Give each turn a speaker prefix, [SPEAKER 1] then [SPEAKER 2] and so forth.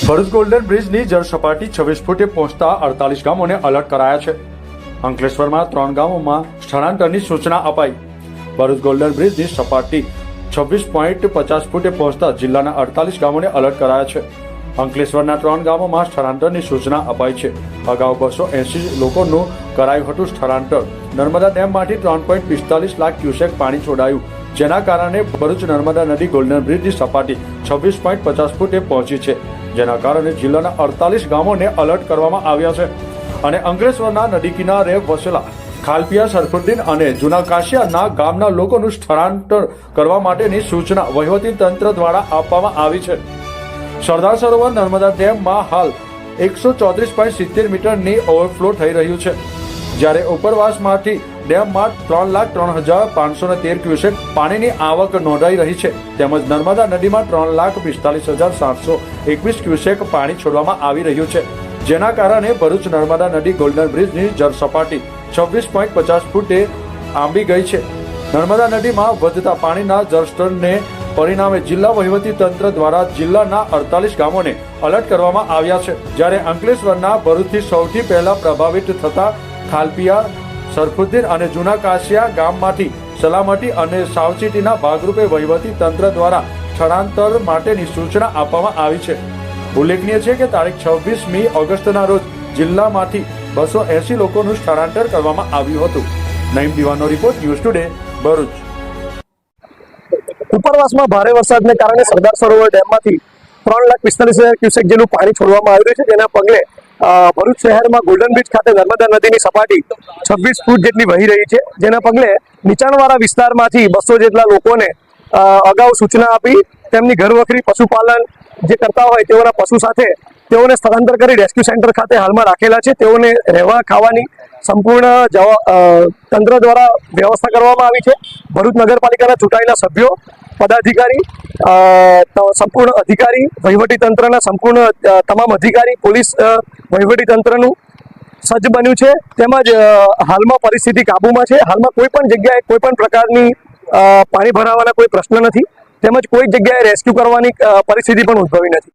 [SPEAKER 1] Bharuch golden બ્રિજની જળ સપાટી 26 ફૂટે પહોંચતા 48 ગામોને અલર્ટ કરાયા છે। અંકલેશ્વરમાં 3 ગામોમાં સ્થળાંતરની સૂચના અપાઈ। ભરૂચ ગોલ્ડન બ્રિજની સપાટી 26.50 ફૂટે પહોંચતા જિલ્લાના 48 ગામોને અલર્ટ કરાયા છે। અંકલેશ્વરના 3 ગામોમાં સ્થળાંતરની સૂચના અપાઈ છે। અગાઉ 280 લોકોનું કરાયું હતું સ્થળાંતર। નર્મદા ડેમમાંથી 3.45 લાખ ક્યુસેક પાણી છોડાયું, જેના કારણે ભરૂચ નર્મદા નદી ગોલ્ડન બ્રિજની સપાટી 26.50 ફૂટે પહોંચી છે, જેના કારણે જિલ્લાના 48 ગામોને અલર્ટ કરવામાં આવ્યા છે અને અંકલેશ્વરના નદી કિનારે વસેલા ખાલપિયા, સરફુદ્દીન અને જૂના કાશિયાના ગામના લોકોનું સ્થળાંતર કરવા માટેની સૂચના વહીવટી તંત્ર દ્વારા આપવામાં આવી છે। સરદાર સરોવર નર્મદા ડેમમાં હાલ 134.70 મીટરની ઓવરફ્લો થઈ રહ્યું છે, જ્યારે ઉપરવાસમાંથી ડેમમાં 3,03,513 ક્યુસેક પાણીની આવક નોંધાઈ રહી છે, તેમજ નર્મદા નદીમાં 3,45,721 ક્યુસેક પાણી છોડવામાં આવી રહ્યું છે, જેના કારણે ભરૂચ નર્મદા નદી ગોલ્ડન બ્રિજની જળ સપાટી 26.50 ફૂટે આંબી ગઈ છે। નર્મદા નદીમાં વધતા પાણીના જળસ્તરને પરિણામે જિલ્લા વહીવટી તંત્ર દ્વારા જિલ્લાના 48 ગામોને અલર્ટ કરવામાં આવ્યા છે, જ્યારે અંકલેશ્વરના ભરૂચથી સૌથી પહેલા પ્રભાવિત થતા ખાલપિયા, સરફુદ્દીન અને જૂના કાશિયા ગામમાંથી સલામતી અને સાવચેતીના ભાગરૂપે વહીવટી તંત્ર દ્વારા સ્થળાંતર માટેની સૂચના આપવામાં આવી છે। ઉલ્લેખનીય છે કે તારીખ 26મી ઓગસ્ટના રોજ જિલ્લામાંથી 280 લોકોનું સ્થળાંતર કરવામાં આવ્યું હતું। નઈમ દીવાનો રિપોર્ટ, ન્યૂઝ ટુડે, ભરૂચ।
[SPEAKER 2] ઉપરવાસમાં ભારે વરસાદને કારણે સરદાર સરોવર ડેમમાંથી 3,45,000 ક્યુસેક જેટલું પાણી છોડવામાં આવ્યું છે, જેના પગલે ભરૂચ શહેરમાં ગોલ્ડન બ્રિજ ખાતે નર્મદા નદીની સપાટી 26 ફૂટ જેટલી વહી રહી છે, જેના પગલે નીચાણવાળા વિસ્તારમાંથી 200 જેટલા લોકોને અગાઉ સૂચના આપી તેમની ઘરવખરી પશુપાલન જે કરતા હોય તેઓના પશુ સાથે તેઓને સ્થળાંતર કરી રેસ્ક્યુ સેન્ટર ખાતે હાલમાં રાખેલા છે। તેઓને રહેવા ખાવાની સંપૂર્ણ તંત્ર દ્વારા વ્યવસ્થા કરવામાં આવી છે। ભરૂચ નગરપાલિકાના ચૂંટાયેલા સભ્યો, પદાધિકારી, સંપૂર્ણ અધિકારી, વહીવટી તંત્રના સંપૂર્ણ તમામ અધિકારી, પોલીસ વહીવટી તંત્રનું સજ્જ બન્યું છે, તેમજ હાલમાં પરિસ્થિતિ કાબૂમાં છે। હાલમાં કોઈ પણ જગ્યાએ કોઈ પણ પ્રકારની પાણી ભરાવાના કોઈ પ્રશ્ન નથી, તેમજ કોઈ જગ્યાએ રેસ્ક્યુ કરવાની પરિસ્થિતિ પણ ઉદ્ભવી નથી।